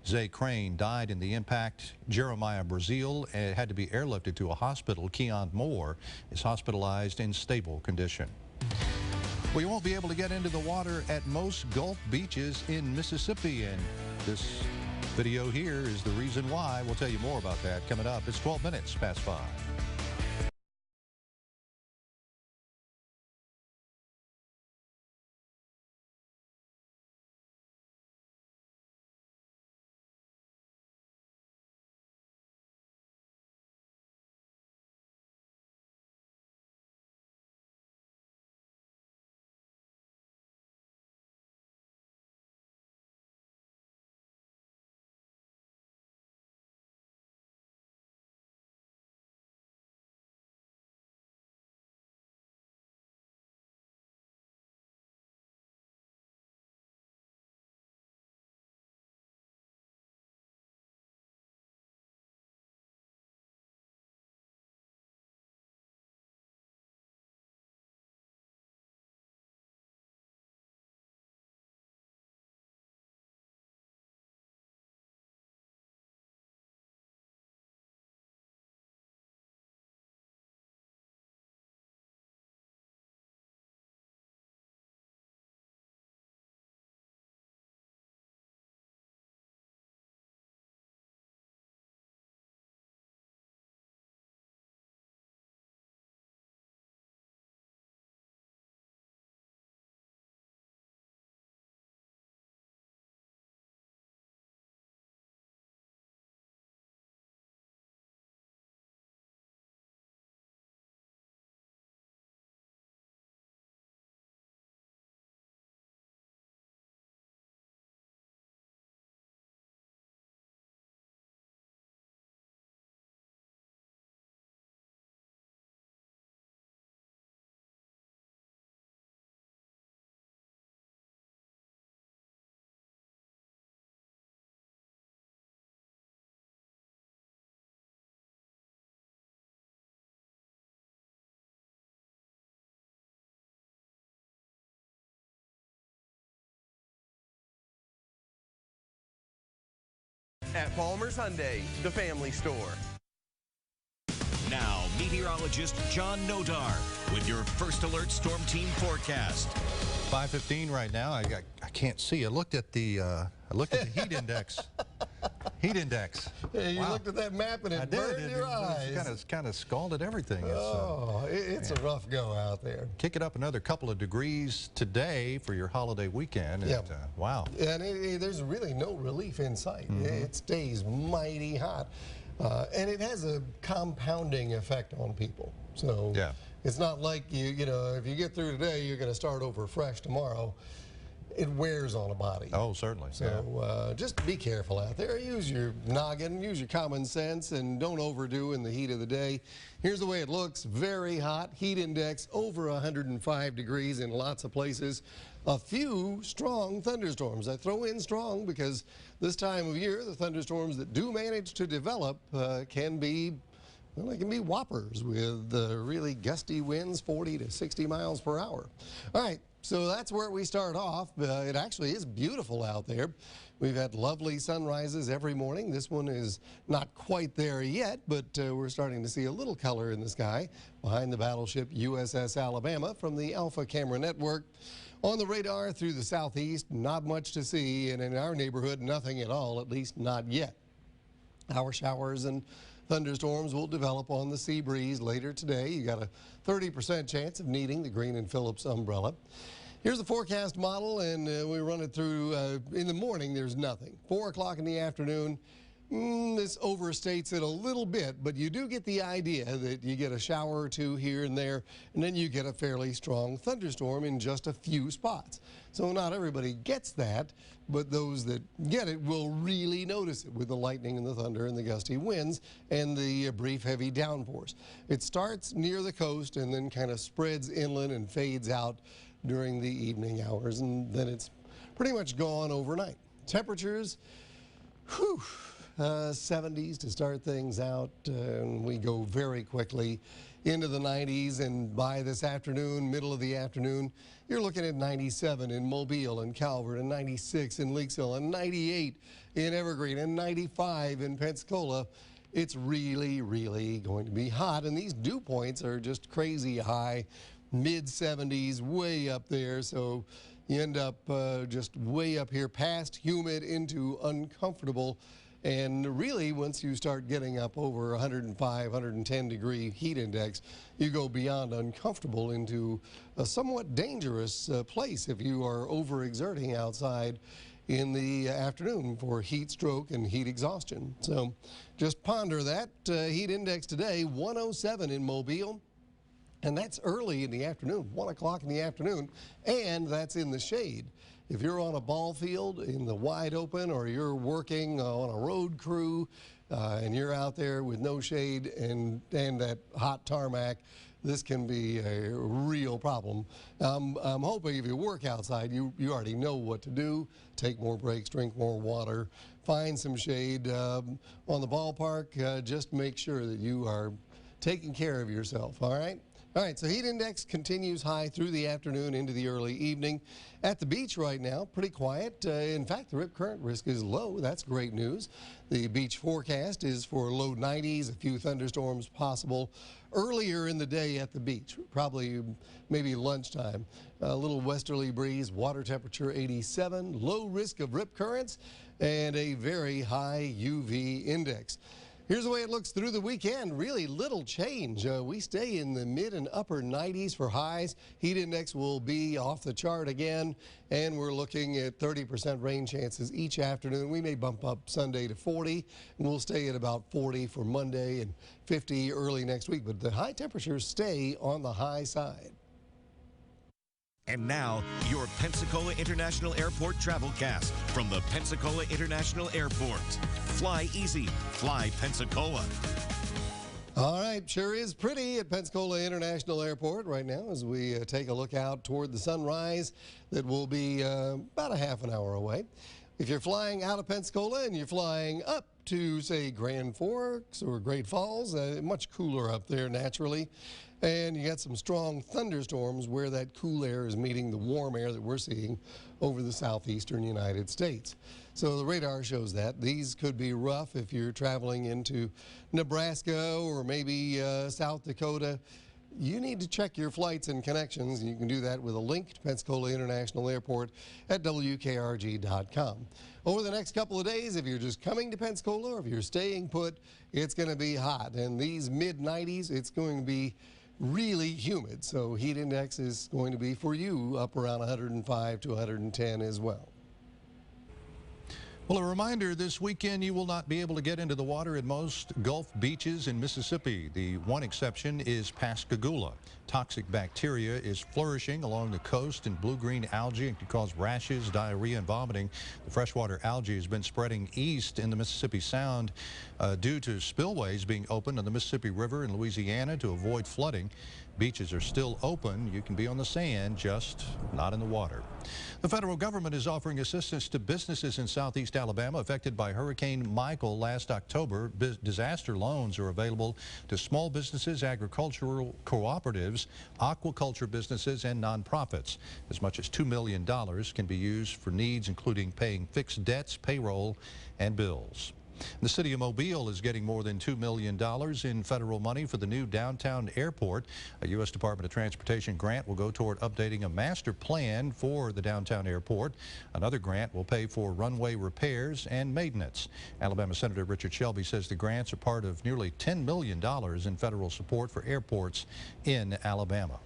[SPEAKER 1] Zay Crane died in the impact. Jeremiah Brazil had to be airlifted to a hospital. Keon Moore is hospitalized in stable condition. Well, you won't be able to get into the water at most Gulf beaches in Mississippi, and this video here is the reason why. We'll tell you more about that coming up. It's 12 minutes past 5.
[SPEAKER 10] At Palmer's Hyundai, the family store.
[SPEAKER 27] Now, meteorologist John Nodar with your First Alert Storm Team forecast.
[SPEAKER 1] 5:15 right now. I can't see. I looked at the heat index. Heat index.
[SPEAKER 4] Yeah, you looked at that map and it burned your eyes.
[SPEAKER 1] It kind of scalded everything.
[SPEAKER 4] It's a rough go out there.
[SPEAKER 1] Kick it up another couple of degrees today for your holiday weekend. And, wow.
[SPEAKER 4] And there's really no relief in sight. It stays mighty hot. And it has a compounding effect on people. So it's not like you know, if you get through today, you're going to start over fresh tomorrow. It wears on a body.
[SPEAKER 1] Oh, certainly.
[SPEAKER 4] So just be careful out there. Use your noggin, use your common sense, and don't overdo in the heat of the day. Here's the way it looks. Very hot. Heat index over 105 degrees in lots of places. A few strong thunderstorms. I throw in strong because this time of year, the thunderstorms that do manage to develop can be, well, they can be whoppers with really gusty winds, 40 to 60 miles per hour. All right. So that's where we start off. It actually is beautiful out there. We've had lovely sunrises every morning. This one is not quite there yet, but we're starting to see a little color in the sky behind the battleship USS Alabama from the Alpha Camera Network. On the radar through the southeast, not much to see, and in our neighborhood, nothing at all, at least not yet. Our showers and thunderstorms will develop on the sea breeze later today. You got a 30% chance of needing the Green and Phillips umbrella. Here's the forecast model, and we run it through. In the morning, there's nothing. 4 o'clock in the afternoon, this overstates it a little bit, but you do get the idea that you get a shower or two here and there, and then you get a fairly strong thunderstorm in just a few spots. So not everybody gets that, but those that get it will really notice it with the lightning and the thunder and the gusty winds and the brief heavy downpours. It starts near the coast and then kind of spreads inland and fades out during the evening hours, and then it's pretty much gone overnight. Temperatures, 70s to start things out, and we go very quickly into the 90s, and by this afternoon, middle of the afternoon, you're looking at 97 in Mobile and Calvert, and 96 in Leakesville, and 98 in Evergreen, and 95 in Pensacola. It's really, really going to be hot, and these dew points are just crazy high, mid-70s, way up there, so you end up just way up here past humid into uncomfortable. And really, once you start getting up over 105, 110 degree heat index, you go beyond uncomfortable into a somewhat dangerous place if you are overexerting outside in the afternoon for heat stroke and heat exhaustion. So just ponder that. Heat index today, 107 in Mobile. And that's early in the afternoon, 1 o'clock in the afternoon, and that's in the shade. If you're on a ball field in the wide open, or you're working on a road crew and you're out there with no shade and that hot tarmac, this can be a real problem. I'm hoping if you work outside, you already know what to do. Take more breaks, drink more water, find some shade. On the ballpark, just make sure that you are taking care of yourself, all right? All right, so heat index continues high through the afternoon into the early evening. At the beach right now, pretty quiet. In fact, the rip current risk is low. That's great news. The beach forecast is for low 90s, a few thunderstorms possible earlier in the day at the beach, probably maybe lunchtime. A little westerly breeze, water temperature 87, low risk of rip currents, and a very high UV index. Here's the way it looks through the weekend. Really little change. We stay in the mid and upper 90s for highs. Heat index will be off the chart again, and we're looking at 30% rain chances each afternoon. We may bump up Sunday to 40, and we'll stay at about 40 for Monday and 50 early next week. But the high temperatures stay on the high side.
[SPEAKER 27] And now, your Pensacola International Airport Travelcast from the Pensacola International Airport. Fly easy. Fly Pensacola.
[SPEAKER 4] All right, sure is pretty at Pensacola International Airport right now as we take a look out toward the sunrise that will be about a half an hour away. If you're flying out of Pensacola and you're flying up to, say, Grand Forks or Great Falls, much cooler up there naturally. And you got some strong thunderstorms where that cool air is meeting the warm air that we're seeing over the southeastern United States. So the radar shows that. These could be rough if you're traveling into Nebraska or maybe South Dakota. You need to check your flights and connections, and you can do that with a link to Pensacola International Airport at WKRG.com. Over the next couple of days, if you're just coming to Pensacola or if you're staying put, it's going to be hot. And these mid-90s, it's going to be really humid. So heat index is going to be for you up around 105 to 110 as well.
[SPEAKER 1] Well, a reminder, this weekend you will not be able to get into the water at most Gulf beaches in Mississippi. The one exception is Pascagoula. Toxic bacteria is flourishing along the coast, and blue-green algae can cause rashes, diarrhea, and vomiting. The freshwater algae has been spreading east in the Mississippi Sound due to spillways being opened on the Mississippi River in Louisiana to avoid flooding. Beaches are still open. You can be on the sand, just not in the water. The federal government is offering assistance to businesses in southeast Alabama affected by Hurricane Michael last October. Disaster loans are available to small businesses, agricultural cooperatives, aquaculture businesses, and nonprofits. As much as $2 million can be used for needs including paying fixed debts, payroll, and bills. The city of Mobile is getting more than $2 million in federal money for the new downtown airport. A U.S. Department of Transportation grant will go toward updating a master plan for the downtown airport. Another grant will pay for runway repairs and maintenance. Alabama Senator Richard Shelby says the grants are part of nearly $10 million in federal support for airports in Alabama.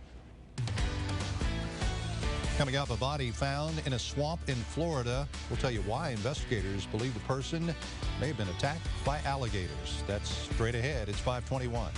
[SPEAKER 1] Coming up, a body found in a swamp in Florida. We'll tell you why investigators believe the person may have been attacked by alligators. That's straight ahead. It's 5:21.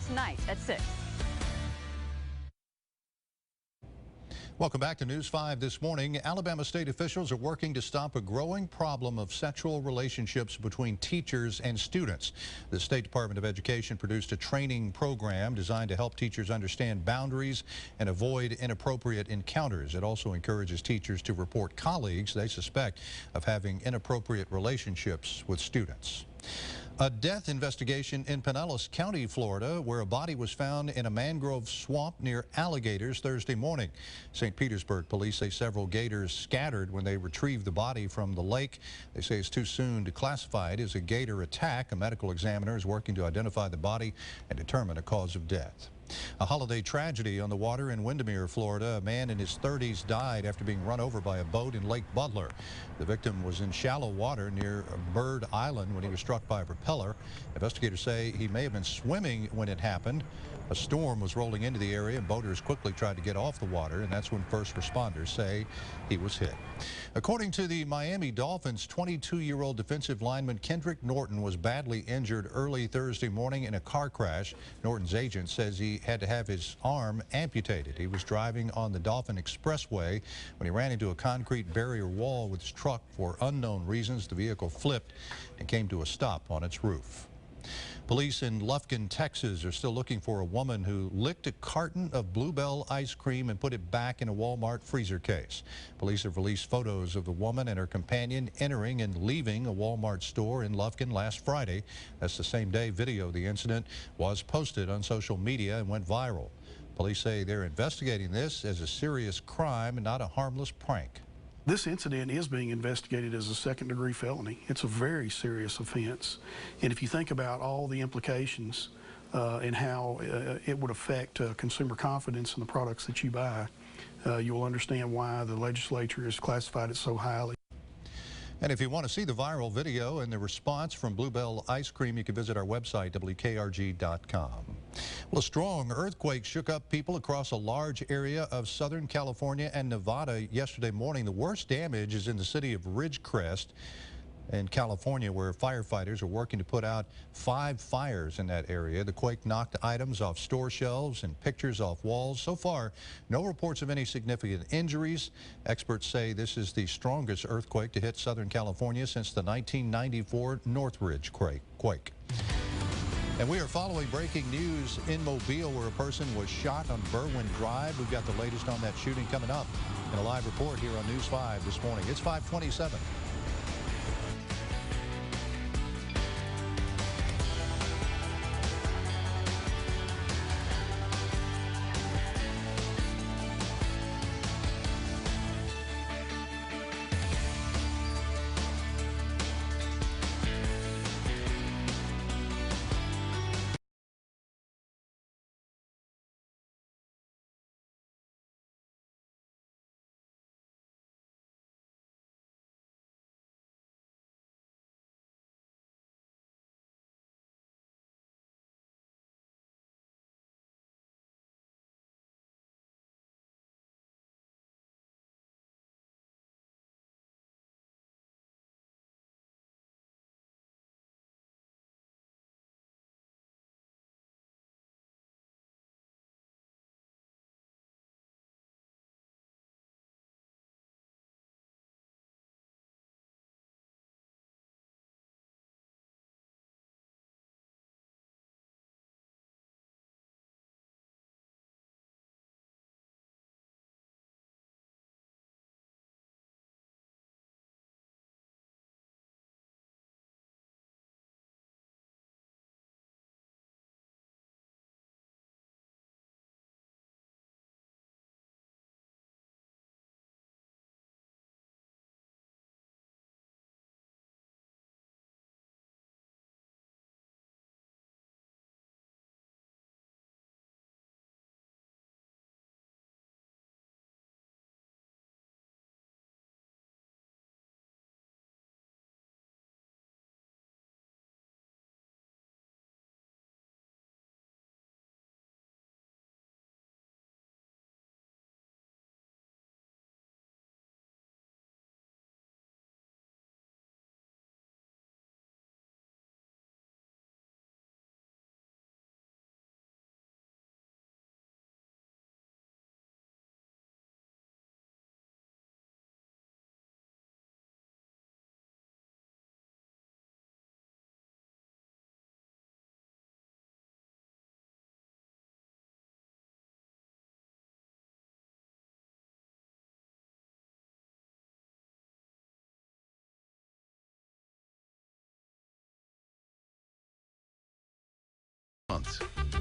[SPEAKER 11] Tonight at 6.
[SPEAKER 1] Welcome back to News 5 this morning. Alabama state officials are working to stop a growing problem of sexual relationships between teachers and students. The State Department of Education produced a training program designed to help teachers understand boundaries and avoid inappropriate encounters. It also encourages teachers to report colleagues they suspect of having inappropriate relationships with students. A death investigation in Pinellas County, Florida, where a body was found in a mangrove swamp near alligators Thursday morning. St. Petersburg police say several gators scattered when they retrieved the body from the lake. They say it's too soon to classify it as a gator attack. A medical examiner is working to identify the body and determine a cause of death. A holiday tragedy on the water in Windermere, Florida. A man in his 30s died after being run over by a boat in Lake Butler. The victim was in shallow water near Bird Island when he was struck by a propeller. Investigators say he may have been swimming when it happened. A storm was rolling into the area and boaters quickly tried to get off the water, and that's when first responders say he was hit. According to the Miami Dolphins, 22-year-old defensive lineman Kendrick Norton was badly injured early Thursday morning in a car crash. Norton's agent says he had to have his arm amputated. He was driving on the Dolphin Expressway when he ran into a concrete barrier wall with his truck. For unknown reasons, the vehicle flipped and came to a stop on its roof. Police in Lufkin, Texas are still looking for a woman who licked a carton of Bluebell ice cream and put it back in a Walmart freezer case. Police have released photos of the woman and her companion entering and leaving a Walmart store in Lufkin last Friday. That's the same day video of the incident was posted on social media and went viral. Police say they're investigating this as a serious crime and not a harmless prank.
[SPEAKER 11] This incident is being investigated as a second-degree felony. It's a very serious offense. And if you think about all the implications and how it would affect consumer confidence in the products that you buy, you will understand why the legislature has classified it so highly.
[SPEAKER 1] And if you want to see the viral video and the response from Bluebell ice cream, you can visit our website, WKRG.com. Well, a strong earthquake shook up people across a large area of Southern California and Nevada yesterday morning. The worst damage is in the city of Ridgecrest in California, where firefighters are working to put out 5 fires in that area. The quake knocked items off store shelves and pictures off walls. So far, no reports of any significant injuries. Experts say this is the strongest earthquake to hit Southern California since the 1994 Northridge quake. And we are following breaking news in Mobile, where a person was shot on Berwyn Drive. We've got the latest on that shooting coming up in a live report here on News 5 this morning. It's 5:27.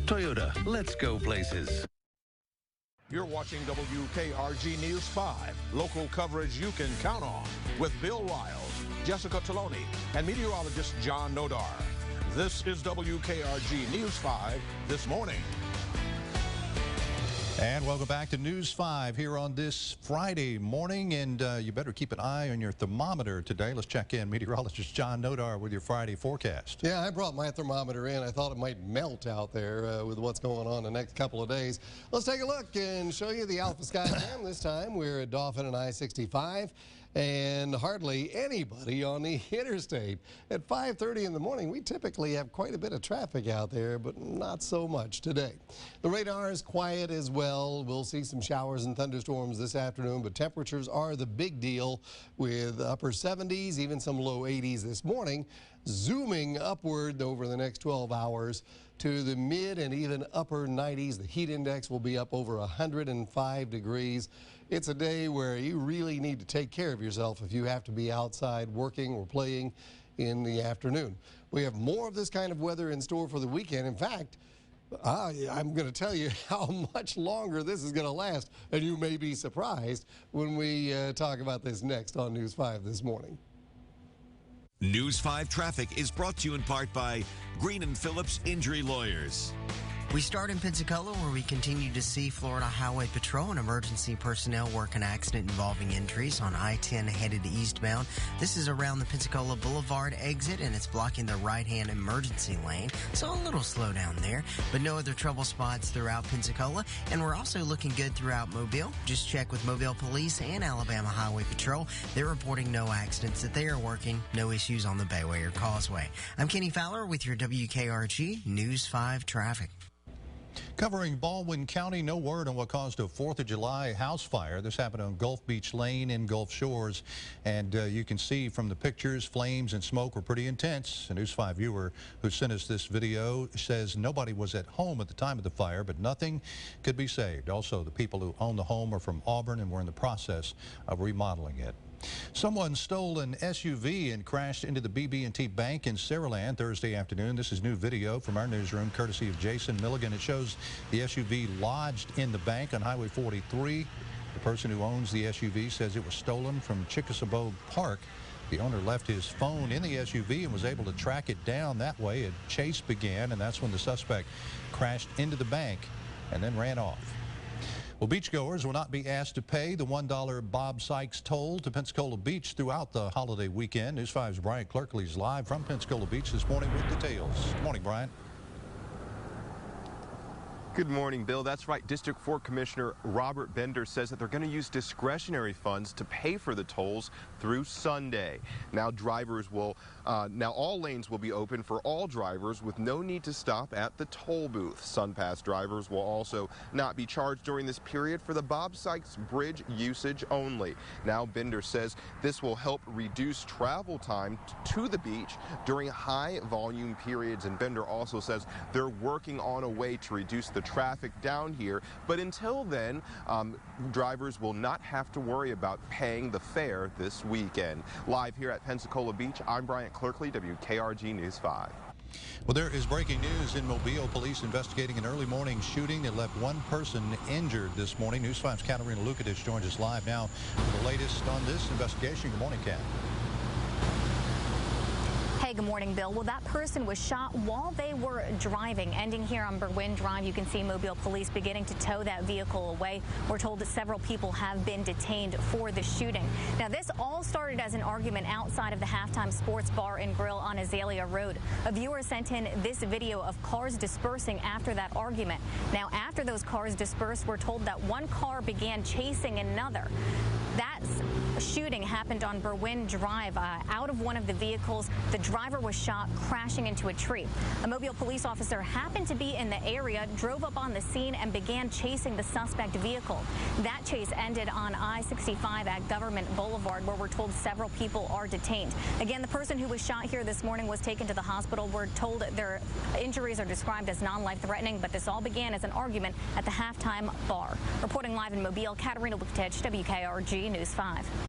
[SPEAKER 12] Toyota, let's go places.
[SPEAKER 9] You're watching WKRG News 5, local coverage you can count on, with Bill Riles, Jessica Taloni, and meteorologist John Nodar. This is WKRG News 5 this morning.
[SPEAKER 1] And welcome back to News 5 here on this Friday morning. And you better keep an eye on your thermometer today. Let's check in. Meteorologist John Nodar with your Friday forecast.
[SPEAKER 4] Yeah, I brought my thermometer in. I thought it might melt out there with what's going on the next couple of days. Let's take a look and show you the Alpha Sky Cam. This time we're at Dauphin and I-65 and hardly anybody on the interstate. At 5:30 in the morning, we typically have quite a bit of traffic out there, but not so much today. The radar is quiet as well. We'll see some showers and thunderstorms this afternoon, but temperatures are the big deal with upper 70s, even some low 80s this morning, zooming upward over the next 12 hours to the mid and even upper 90s. The heat index will be up over 105 degrees. It's a day where you really need to take care of yourself if you have to be outside working or playing in the afternoon. We have more of this kind of weather in store for the weekend. In fact, I'm going to tell you how much longer this is going to last, and you may be surprised when we talk about this next on News 5 this morning.
[SPEAKER 27] News 5 Traffic is brought to you in part by Green & Phillips Injury Lawyers.
[SPEAKER 6] We start in Pensacola, where we continue to see Florida Highway Patrol and emergency personnel work an accident involving injuries on I-10 headed eastbound. This is around the Pensacola Boulevard exit, and it's blocking the right-hand emergency lane. So a little slowdown there, but no other trouble spots throughout Pensacola. And we're also looking good throughout Mobile. Just check with Mobile Police and Alabama Highway Patrol. They're reporting no accidents that they are working, no issues on the Bayway or Causeway. I'm Kenny Fowler with your WKRG News 5 Traffic.
[SPEAKER 1] Covering Baldwin County, no word on what caused a 4th of July house fire. This happened on Gulf Beach Lane in Gulf Shores. And you can see from the pictures, flames and smoke were pretty intense. A News 5 viewer who sent us this video says nobody was at home at the time of the fire, but nothing could be saved. Also, the people who own the home are from Auburn and were in the process of remodeling it. Someone stole an SUV and crashed into the BB&T Bank in Saraland Thursday afternoon. This is new video from our newsroom, courtesy of Jason Milligan. It shows the SUV lodged in the bank on Highway 43. The person who owns the SUV says it was stolen from Chickasaw Park. The owner left his phone in the SUV and was able to track it down. That way, a chase began, and that's when the suspect crashed into the bank and then ran off. Well, beachgoers will not be asked to pay the $1 Bob Sykes toll to Pensacola Beach throughout the holiday weekend. News 5's Brian Clerkley is live from Pensacola Beach this morning with details. Good morning, Brian.
[SPEAKER 8] Good morning, Bill. That's right. District 4 Commissioner Robert Bender says that they're going to use discretionary funds to pay for the tolls through Sunday. Now drivers will, now all lanes will be open for all drivers with no need to stop at the toll booth. SunPass drivers will also not be charged during this period for the Bob Sykes Bridge usage only. Now Bender says this will help reduce travel time to the beach during high volume periods. And Bender also says they're working on a way to reduce the traffic down here, but until then, drivers will not have to worry about paying the fare this weekend. Live here at Pensacola Beach, I'm Brian Clerkley, WKRG News 5.
[SPEAKER 1] Well, there is breaking news in Mobile. Police investigating an early morning shooting that left one person injured this morning. News 5's Katerina Lukadich joins us live now for the latest on this investigation. Good morning, Kat.
[SPEAKER 7] Hey, good morning, Bill. Well, that person was shot while they were driving. Ending here on Berwyn Drive, you can see Mobile Police beginning to tow that vehicle away. We're told that several people have been detained for the shooting. Now, this all started as an argument outside of the Halftime Sports Bar and Grill on Azalea Road. A viewer sent in this video of cars dispersing after that argument. Now, after those cars dispersed, we're told that one car began chasing another. That shooting happened on Berwyn Drive. Out of one of the vehicles, the driver was shot, crashing into a tree. A Mobile police officer happened to be in the area, drove up on the scene, and began chasing the suspect vehicle. That chase ended on I-65 at Government Boulevard, where we're told several people are detained. Again, the person who was shot here this morning was taken to the hospital. We're told their injuries are described as non-life-threatening, but this all began as an argument at the Halftime Bar. Reporting live in Mobile, Katerina Lukatich, WKRG News 5.